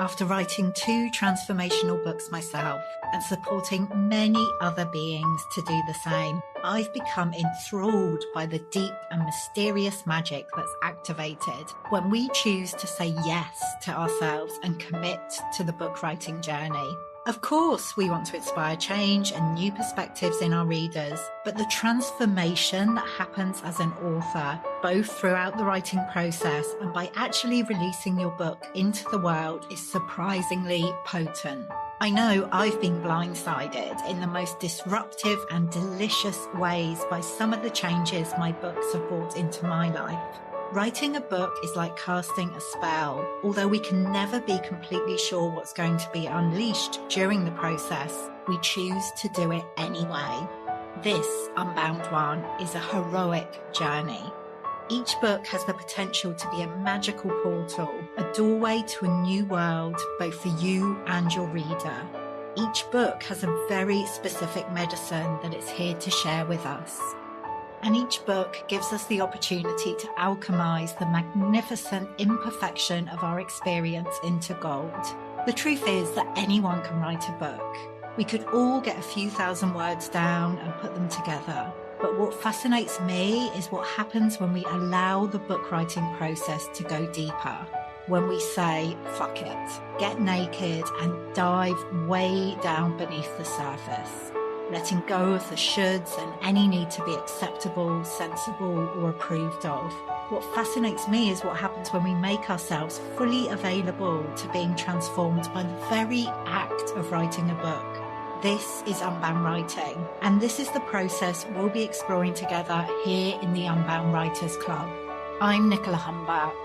After writing 2 transformational books myself and supporting many other beings to do the same, I've become enthralled by the deep and mysterious magic that's activated when we choose to say yes to ourselves and commit to the book writing journey. Of course, we want to inspire change and new perspectives in our readers, but the transformation that happens as an author, both throughout the writing process and by actually releasing your book into the world, is surprisingly potent. I know I've been blindsided in the most disruptive and delicious ways by some of the changes my books have brought into my life. Writing a book is like casting a spell. Although we can never be completely sure what's going to be unleashed during the process, we choose to do it anyway. This Unbound one is a heroic journey. Each book has the potential to be a magical portal, a doorway to a new world, both for you and your reader. Each book has a very specific medicine that it's here to share with us. And each book gives us the opportunity to alchemize the magnificent imperfection of our experience into gold. The truth is that anyone can write a book. We could all get a few thousand words down and put them together. But what fascinates me is what happens when we allow the book writing process to go deeper. When we say, fuck it, get naked and dive way down beneath the surface. Letting go of the shoulds and any need to be acceptable, sensible, or approved of. What fascinates me is what happens when we make ourselves fully available to being transformed by the very act of writing a book. This is Unbound Writing, and this is the process we'll be exploring together here in the Unbound Writers Club. I'm Nicola,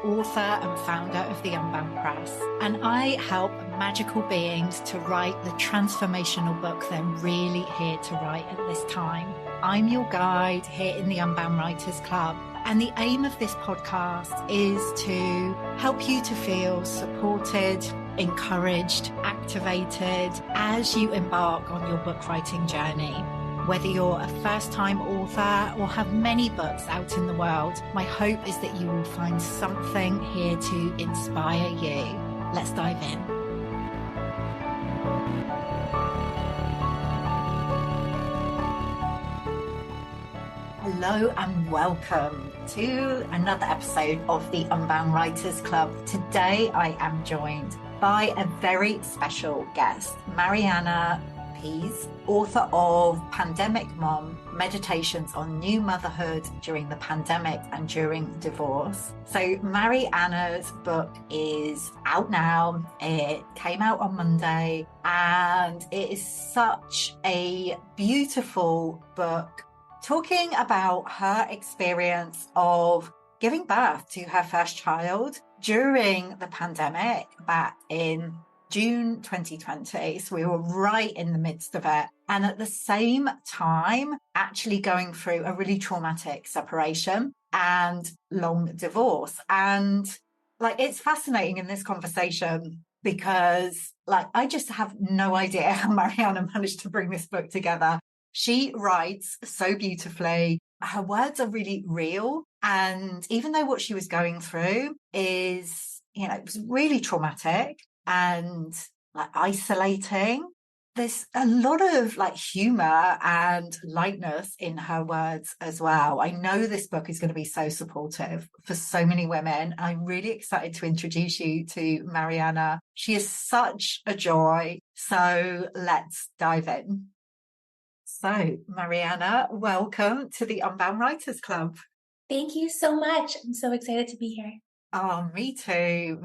author and founder of the Unbound Press, and I help magical beings to write the transformational book they're really here to write at this time. I'm your guide here in the Unbound Writers Club, and the aim of this podcast is to help you to feel supported, encouraged, activated as you embark on your book writing journey. Whether you're a first-time author or have many books out in the world, my hope is that you will find something here to inspire you. Let's dive in. Hello and welcome to another episode of the Unbound Writers Club. Today I am joined by a very special guest, Marianna Pease, author of Pandemic Mom, Meditations on New Motherhood During the Pandemic and During Divorce. So Marianna's book is out now. It came out on Monday, and it is such a beautiful book talking about her experience of giving birth to her first child during the pandemic back in June 2020. So we were right in the midst of it. And at the same time, actually going through a really traumatic separation and long divorce. And it's fascinating in this conversation because I just have no idea how Marianna managed to bring this book together. She writes so beautifully. Her words are really real. And even though what she was going through is, it was really traumatic and isolating, there's a lot of humor and lightness in her words as well. I know this book is going to be so supportive for so many women. I'm really excited to introduce you to Marianna. She is such a joy. So let's dive in. So Marianna, welcome to the Unbound Writers Club. Thank you so much. I'm so excited to be here. Oh, me too.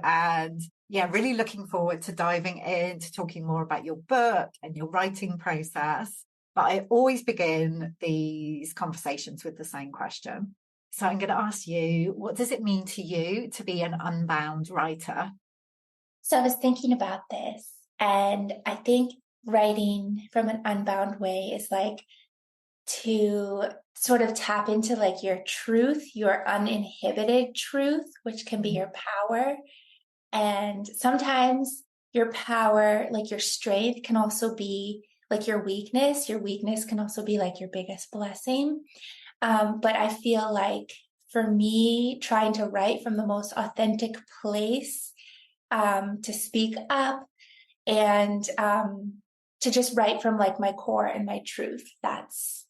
And yeah, really looking forward to diving into talking more about your book and your writing process. But I always begin these conversations with the same question. So I'm going to ask you, what does it mean to you to be an unbound writer? So I was thinking about this, and I think writing from an unbound way is to sort of tap into your truth, your uninhibited truth, which can be your power. And sometimes your power, your strength, can also be your weakness. Your weakness can also be your biggest blessing. But I feel for me, trying to write from the most authentic place to speak up, and to just write from like my core and my truth. That's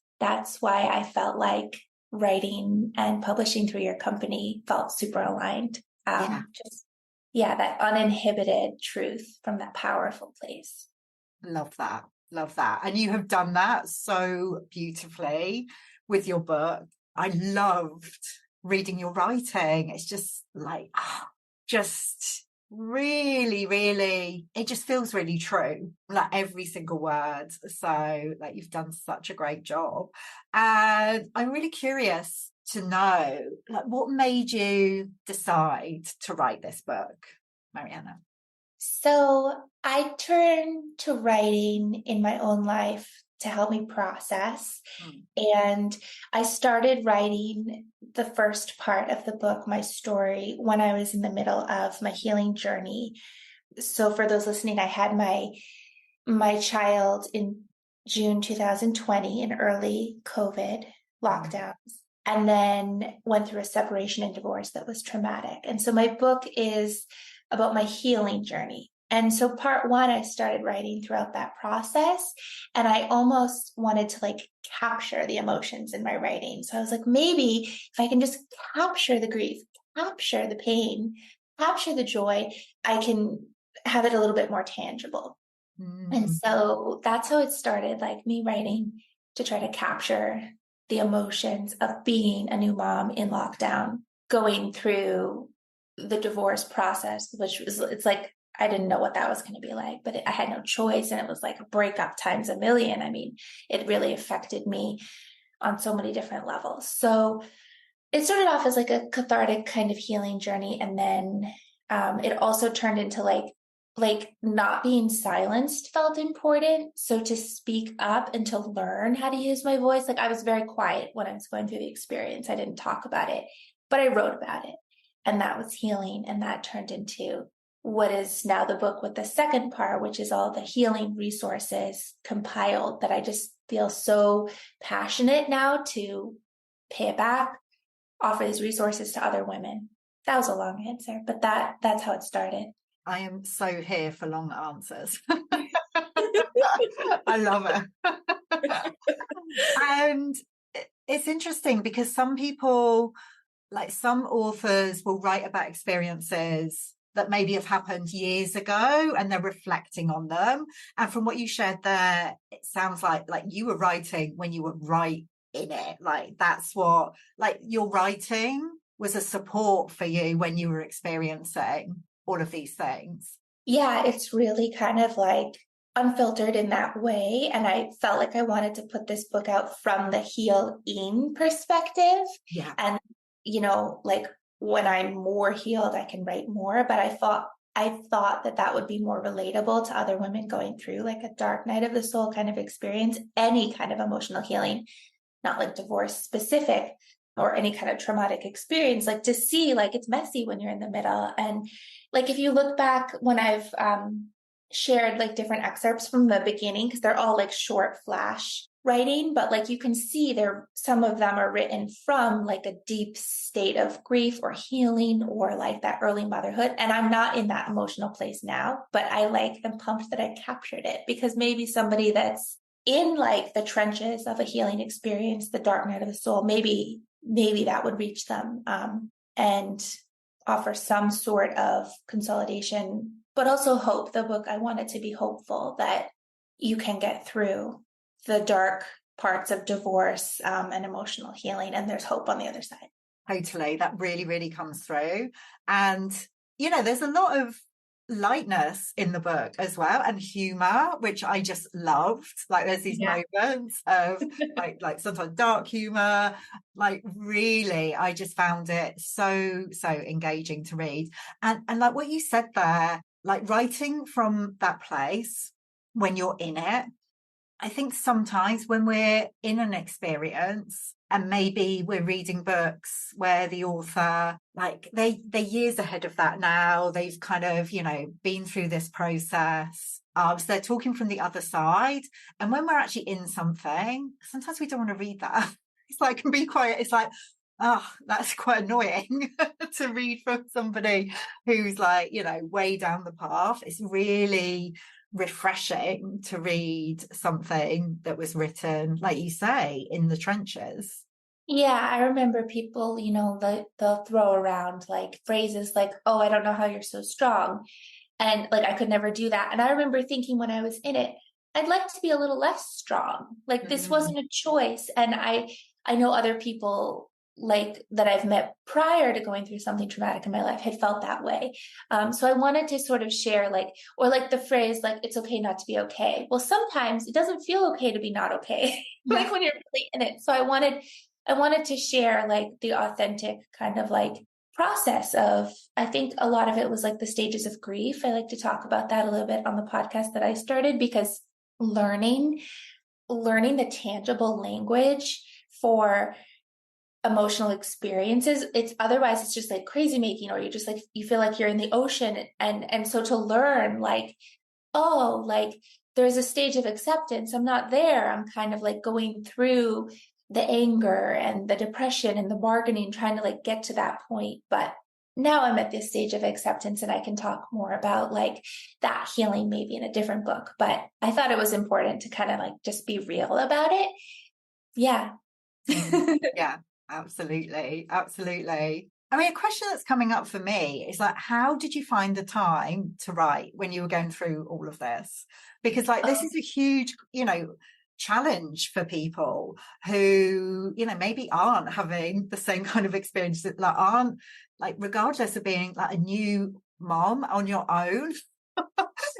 why I felt like writing and publishing through your company felt super aligned. Just yeah, that uninhibited truth from that powerful place. Love that. Love that. And you have done that so beautifully with your book. I loved reading your writing. It's just like, just really, really, it just feels really true, like every single word. So, like, you've done such a great job. And I'm really curious to know, like, what made you decide to write this book, Marianna? So I turned to writing in my own life to help me process. And I started writing the first part of the book, my story, when I was in the middle of my healing journey. So for those listening, I had my child in June 2020 in early COVID lockdowns, and then went through a separation and divorce that was traumatic. And so my book is about my healing journey. And so part one, I started writing throughout that process, and I almost wanted to like capture the emotions in my writing. So I was like, maybe if I can just capture the grief, capture the pain, capture the joy, I can have it a little bit more tangible. And so that's how it started, like me writing to try to capture the emotions of being a new mom in lockdown, going through the divorce process, which was, it's like, I didn't know what that was going to be like, but I had no choice. And it was like a breakup times a million. I mean, it really affected me on so many different levels. So it started off as like a cathartic kind of healing journey. And then it also turned into like not being silenced felt important. So to speak up and to learn how to use my voice, like I was very quiet when I was going through the experience. I didn't talk about it, but I wrote about it. And that was healing. And that turned into what is now the book with the second part, which is all the healing resources compiled that I just feel so passionate now to pay it back, offer these resources to other women. That was a long answer, but that's how it started. I am so here for long answers. I love it. And it's interesting because some people, like some authors, will write about experiences that maybe have happened years ago and they're reflecting on them. And from what you shared there, it sounds like you were writing when you were right in it. Like that's what, like your writing was a support for you when you were experiencing all of these things. Yeah, it's really kind of like unfiltered in that way. And I felt like I wanted to put this book out from the heal-in perspective. Yeah. And, like when I'm more healed, I can write more. But I thought that would be more relatable to other women going through like a dark night of the soul kind of experience, any kind of emotional healing, not like divorce specific or any kind of traumatic experience, like to see like it's messy when you're in the middle. And like if you look back when I've shared like different excerpts from the beginning, because they're all like short flash writing, but like you can see there, some of them are written from like a deep state of grief or healing or like that early motherhood. And I'm not in that emotional place now, but I like am pumped that I captured it, because maybe somebody that's in like the trenches of a healing experience, the dark night of the soul, maybe that would reach them and offer some sort of consolidation, but also hope. The book, I want it to be hopeful that you can get through the dark parts of divorce and emotional healing, and there's hope on the other side. Totally. That really, really comes through. And, there's a lot of lightness in the book as well, and humor, which I just loved. Like there's these moments of like sometimes dark humor, like really I just found it so engaging to read. And like what you said there, like writing from that place when you're in it, I think sometimes when we're in an experience and maybe we're reading books where the author, like they're years ahead of that now, they've kind of, been through this process. So they're talking from the other side. And when we're actually in something, sometimes we don't want to read that. It's like, can be quiet. It's like, Oh, that's quite annoying to read from somebody who's like, way down the path. It's really refreshing to read something that was written, like you say, in the trenches. Yeah, I remember people, they'll throw around like phrases like, "Oh, I don't know how you're so strong." And like, I could never do that. And I remember thinking when I was in it, I'd like to be a little less strong. Like this Mm. wasn't a choice. And I know other people like that I've met prior to going through something traumatic in my life had felt that way. So I wanted to sort of share like, or like the phrase, like, "It's okay not to be okay." Well, sometimes it doesn't feel okay to be not okay, like Yeah. when you're really in it. So I wanted to share like the authentic kind of like process of, I think a lot of it was like the stages of grief. I like to talk about that a little bit on the podcast that I started, because learning the tangible language for emotional experiences, it's just like crazy making, or you just like, you feel like you're in the ocean. And so to learn like, oh, like there's a stage of acceptance. I'm not there. I'm kind of like going through the anger and the depression and the bargaining, trying to like get to that point. But now I'm at this stage of acceptance, and I can talk more about like that healing maybe in a different book. But I thought it was important to kind of like just be real about it. Yeah. Mm. Yeah, absolutely. Absolutely. I mean, a question that's coming up for me is like, how did you find the time to write when you were going through all of this? Because like this Oh, is a huge, challenge for people who, maybe aren't having the same kind of experience, that like aren't like, regardless of being like a new mom on your own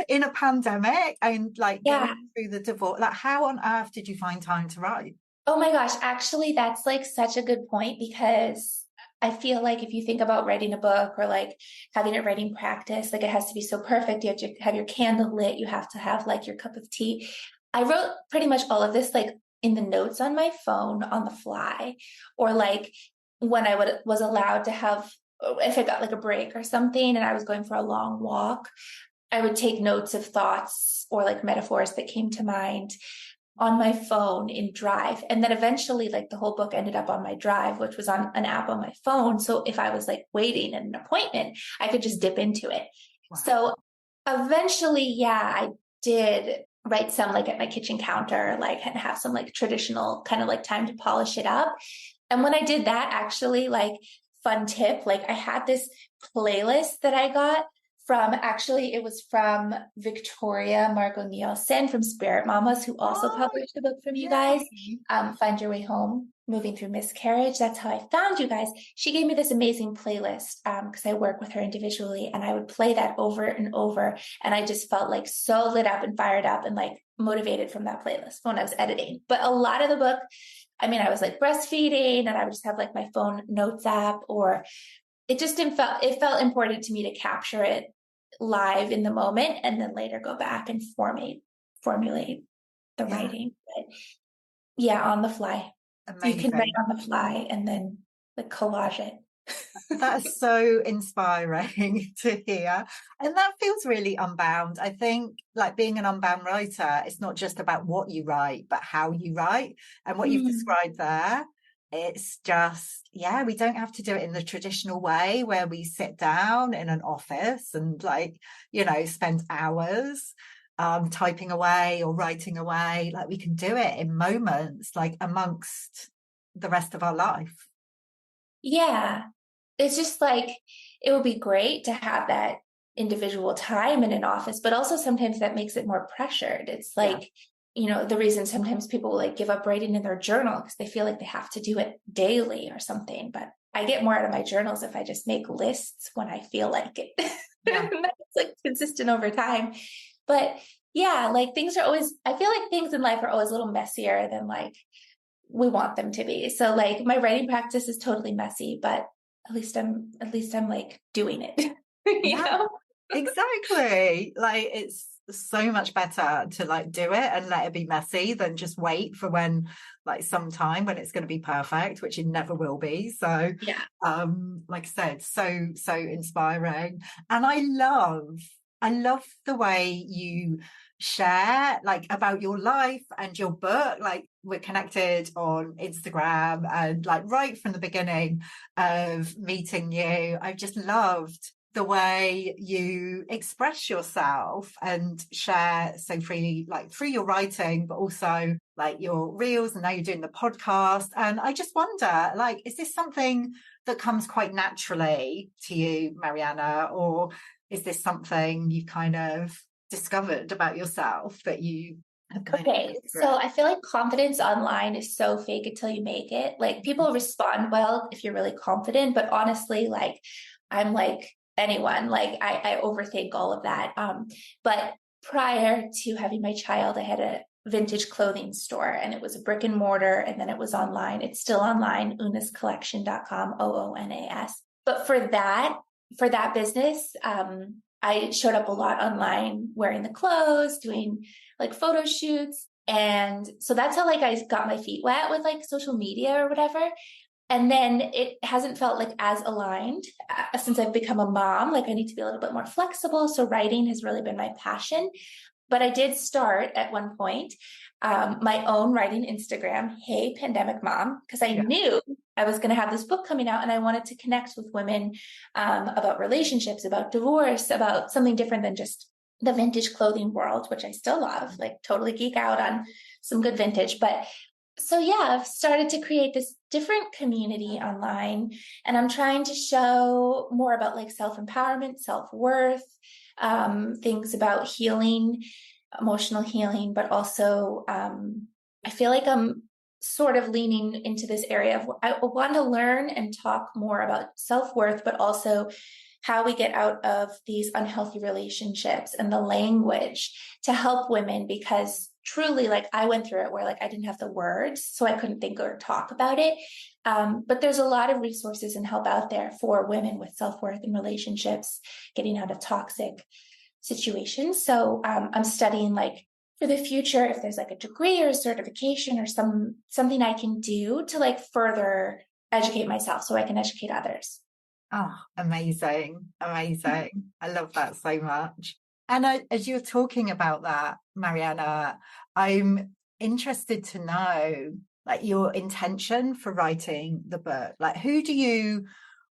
in a pandemic and like going yeah. through the divorce. Like, how on earth did you find time to write? Oh my gosh, actually, that's like such a good point, because I feel like if you think about writing a book or like having a writing practice, like it has to be so perfect. You have to have your candle lit, you have to have like your cup of tea. I wrote pretty much all of this like in the notes on my phone on the fly, or like when was allowed to have, if I got like a break or something and I was going for a long walk, I would take notes of thoughts or like metaphors that came to mind on my phone in Drive. And then eventually, like the whole book ended up on my Drive, which was on an app on my phone. So if I was like waiting at an appointment, I could just dip into it. Wow. So eventually, yeah, I did write some like at my kitchen counter, like, and have some like traditional kind of like time to polish it up. And when I did that, actually, like, fun tip, like I had this playlist that I got from, actually, it was from Victoria Margot Nielsen from Spirit Mamas, who also Oh, published a book from you guys, yay. Find Your Way Home, Moving Through Miscarriage. That's how I found you guys. She gave me this amazing playlist because I work with her individually, and I would play that over and over. And I just felt like so lit up and fired up and like motivated from that playlist when I was editing. But a lot of the book, I mean, I was like breastfeeding, and I would just have like my phone notes app, or it felt important to me to capture it live in the moment, and then later go back and formulate the Yeah, writing. But yeah, on the fly. You can write amazing. on the fly and then like collage it. That's so inspiring to hear. And that feels really unbound. I think, like being an unbound writer, it's not just about what you write, but how you write. And what you've Mm. described there, it's just, yeah, we don't have to do it in the traditional way where we sit down in an office and like, spend hours typing away or writing away. Like we can do it in moments, like amongst the rest of our life. Yeah. It's just like, it would be great to have that individual time in an office, but also sometimes that makes it more pressured. It's Yeah. like, the reason sometimes people like give up writing in their journal because they feel like they have to do it daily or something. But I get more out of my journals if I just make lists when I feel like it. Yeah. It's like consistent over time. But yeah, like I feel like things in life are always a little messier than like we want them to be. So like my writing practice is totally messy, but at least I'm like doing it. you Yeah, know? exactly. Like it's so much better to like do it and let it be messy than just wait for when like sometime when it's going to be perfect, which it never will be. So Yeah. like I said, so inspiring. And I love the way you share like about your life and your book. Like we're connected on Instagram, and like right from the beginning of meeting you, I've just loved the way you express yourself and share so freely, like through your writing, but also like your reels, and now you're doing the podcast. And I just wonder, like, is this something that comes quite naturally to you, Marianna, or is this something you've kind of discovered about yourself that you have kind of... Okay, so I feel like confidence online is so fake until you make it. Like, people respond well if you're really confident, but honestly, like, I'm like anyone, like I overthink all of that. But prior to having my child, I had a vintage clothing store, and it was a brick and mortar, and then it was online. It's still online, oonascollection.com, OONAS. But for that business, I showed up a lot online wearing the clothes, doing like photo shoots. And so that's how like I got my feet wet with like social media or whatever. And then it hasn't felt like as aligned since I've become a mom. Like, I need to be a little bit more flexible. So writing has really been my passion. But I did start at one point my own writing Instagram, Hey Pandemic Mom, because I knew I was going to have this book coming out, and I wanted to connect with women about relationships, about divorce, about something different than just the vintage clothing world, which I still love, like totally geek out on some good vintage. But so yeah, I've started to create this different community online, and I'm trying to show more about like self-empowerment, self-worth, things about healing, emotional healing, but also I feel like I'm sort of leaning into this area of I want to learn and talk more about self-worth, but also how we get out of these unhealthy relationships and the language to help women, because truly, like, I went through it where like I didn't have the words, so I couldn't think or talk about it. But there's a lot of resources and help out there for women with self-worth and relationships, getting out of toxic situations. So I'm studying like for the future, if there's like a degree or a certification or something I can do to like further educate myself so I can educate others. Oh, amazing. Amazing. I love that so much. And as you're talking about that, Marianna, I'm interested to know like your intention for writing the book. Like, who do you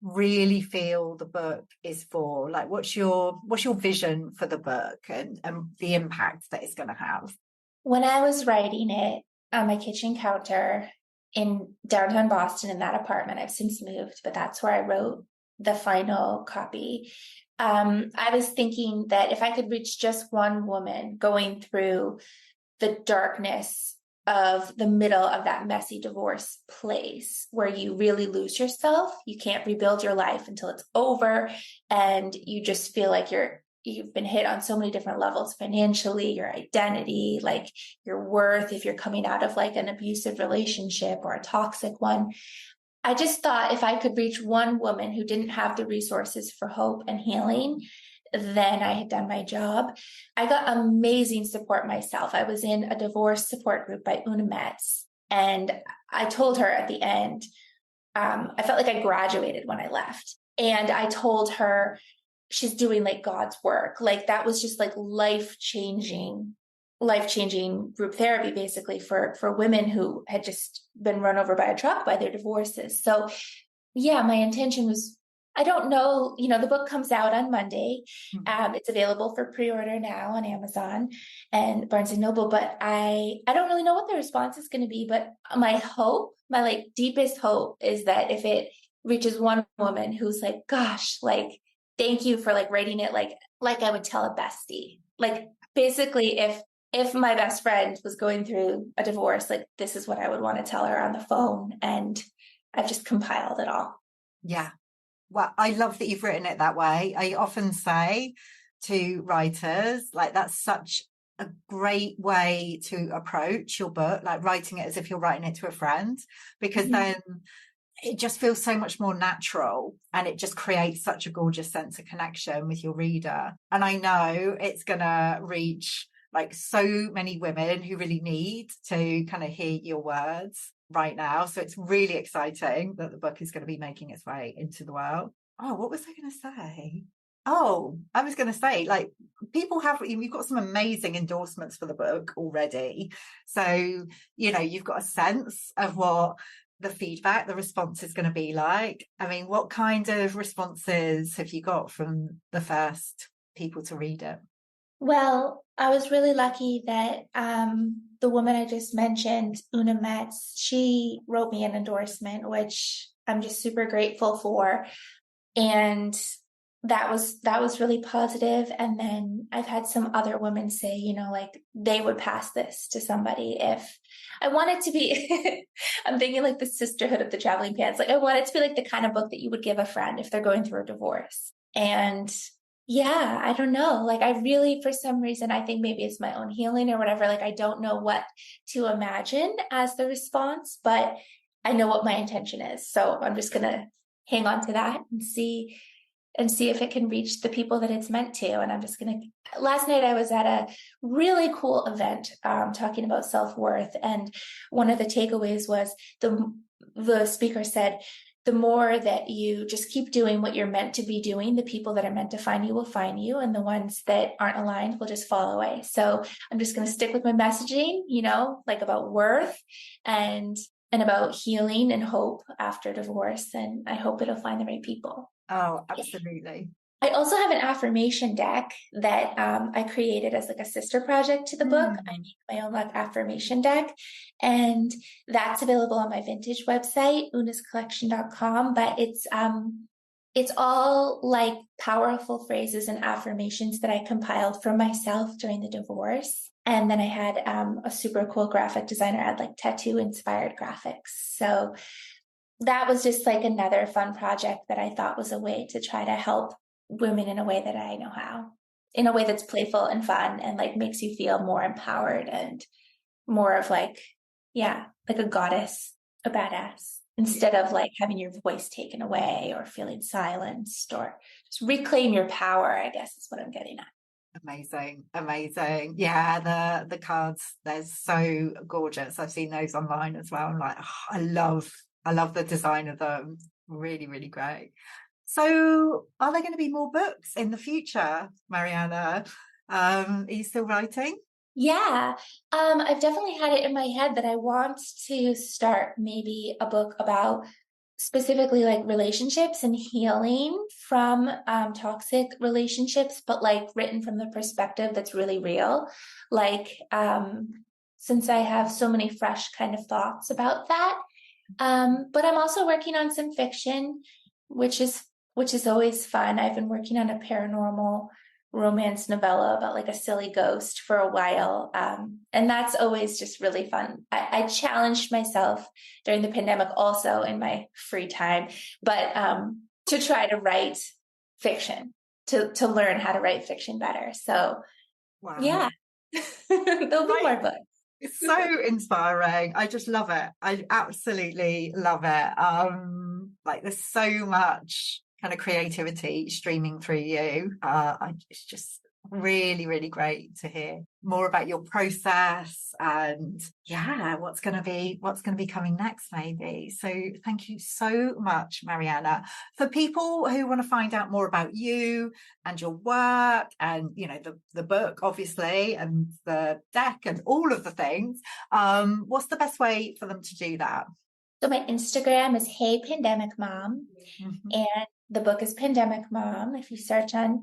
really feel the book is for? Like, what's your vision for the book and the impact that it's going to have? When I was writing it on my kitchen counter in downtown Boston in that apartment, I've since moved, but that's where I wrote the final copy. I was thinking that if I could reach just one woman going through the darkness of the middle of that messy divorce place where you really lose yourself, you can't rebuild your life until it's over, and you just feel like you've been hit on so many different levels, financially, your identity, like your worth, if you're coming out of like an abusive relationship or a toxic one. I just thought if I could reach one woman who didn't have the resources for hope and healing, then I had done my job. I got amazing support myself. I was in a divorce support group by Una Metz, and I told her at the end, I felt like I graduated when I left. And I told her she's doing like God's work. Like, that was just like life-changing group therapy, basically, for women who had just been run over by a truck by their divorces. So yeah, my intention was, I don't know, the book comes out on Monday. It's available for pre-order now on Amazon and Barnes and Noble, but I don't really know what the response is going to be. But my hope, my like deepest hope, is that if it reaches one woman who's like, gosh, like, thank you for like writing it like I would tell a bestie. Like, basically, if my best friend was going through a divorce, like, this is what I would want to tell her on the phone. And I've just compiled it all. Yeah. Well, I love that you've written it that way. I often say to writers, like, that's such a great way to approach your book, like writing it as if you're writing it to a friend, because then it just feels so much more natural, and it just creates such a gorgeous sense of connection with your reader. And I know it's going to reach like so many women who really need to kind of hear your words right now. So it's really exciting that the book is going to be making its way into the world. Oh, what was I going to say? Oh, I was going to say, like, people have, you've got some amazing endorsements for the book already. So, you've got a sense of what the feedback, the response is going to be like. I mean, what kind of responses have you got from the first people to read it? Well, I was really lucky that the woman I just mentioned, Una Metz, she wrote me an endorsement, which I'm just super grateful for. And that was really positive. And then I've had some other women say, like they would pass this to somebody if I want it to be, I'm thinking like the sisterhood of the traveling pants. Like I want it to be like the kind of book that you would give a friend if they're going through a divorce. And yeah, I don't know. Like I really, for some reason, I think maybe it's my own healing or whatever. Like I don't know what to imagine as the response, but I know what my intention is. So I'm just going to hang on to that and see if it can reach the people that it's meant to. And I'm just going to, last night I was at a really cool event talking about self-worth. And one of the takeaways was the speaker said, the more that you just keep doing what you're meant to be doing, the people that are meant to find you will find you. And the ones that aren't aligned will just fall away. So I'm just going to stick with my messaging, like about worth and about healing and hope after divorce. And I hope it'll find the right people. Oh, absolutely. I also have an affirmation deck that I created as like a sister project to the book. I make my own like affirmation deck, and that's available on my vintage website, unascollection.com. But it's all like powerful phrases and affirmations that I compiled for myself during the divorce. And then I had a super cool graphic designer add like tattoo inspired graphics. So that was just like another fun project that I thought was a way to try to help women in a way that I know how, in a way that's playful and fun and like makes you feel more empowered and more of like, yeah, like a goddess, a badass, instead of like having your voice taken away or feeling silenced, or just reclaim your power, I guess is what I'm getting at. Amazing. Yeah, the cards, they're so gorgeous. I've seen those online as well. I'm like, oh, I love the design of them. Really, really great. So are there going to be more books in the future, Marianna? Are you still writing? Yeah, I've definitely had it in my head that I want to start maybe a book about specifically like relationships and healing from toxic relationships, but like written from the perspective that's really real. Like, since I have so many fresh kind of thoughts about that. But I'm also working on some fiction, which is always fun. I've been working on a paranormal romance novella about like a silly ghost for a while. And that's always just really fun. I challenged myself during the pandemic also in my free time, but to try to write fiction, to learn how to write fiction better. So Wow. yeah, there'll be more books. It's so inspiring. I just love it. I absolutely love it. Like there's so much kind of creativity streaming through you. It's just really, really great to hear more about your process and yeah, what's going to be coming next maybe. So thank you so much, Marianna. For people who want to find out more about you and your work and the book obviously and the deck and all of the things, what's the best way for them to do that? So my Instagram is Hey Pandemic Mom, and the book is Pandemic Mom if you search on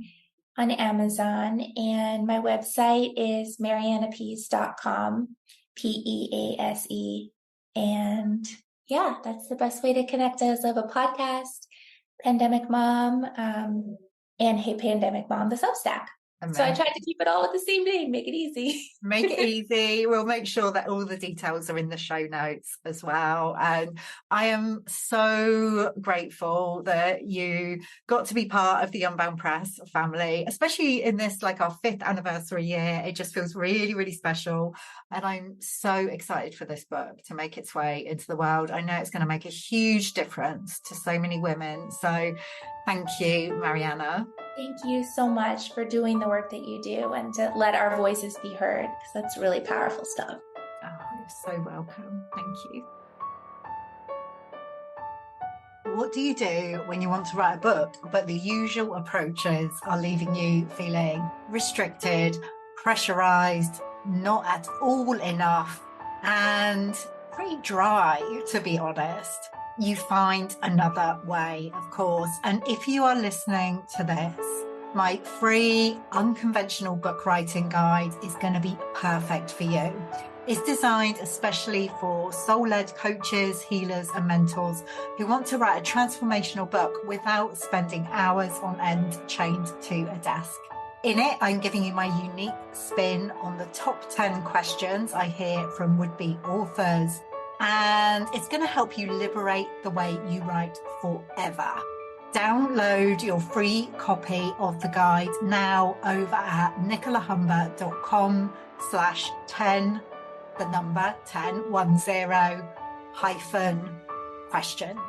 Amazon, and my website is mariannapease.com, Pease. And yeah, that's the best way to connect. I also have a podcast, Pandemic Mom, and Hey Pandemic Mom, the Substack. Amazing. So I tried to keep it all with the same name, make it easy. Make it easy. We'll make sure that all the details are in the show notes as well. And I am so grateful that you got to be part of the Unbound Press family, especially in this, like our 5th anniversary year. It just feels really, really special. And I'm so excited for this book to make its way into the world. I know it's going to make a huge difference to so many women. So thank you, Marianna. Thank you so much for doing the work that you do and to let our voices be heard, because that's really powerful stuff. Oh, you're so welcome. Thank you. what do you do when you want to write a book, but the usual approaches are leaving you feeling restricted, pressurized, not at all enough, and pretty dry, to be honest? You find another way, of course. And if you are listening to this, my free unconventional book writing guide is going to be perfect for you. It's designed especially for soul-led coaches, healers, and mentors who want to write a transformational book without spending hours on end chained to a desk. In it, I'm giving you my unique spin on the top 10 questions I hear from would-be authors, and it's going to help you liberate the way you write forever. Download your free copy of the guide now over at nicolahumber.com/10, the number 10, 10 hyphen questions.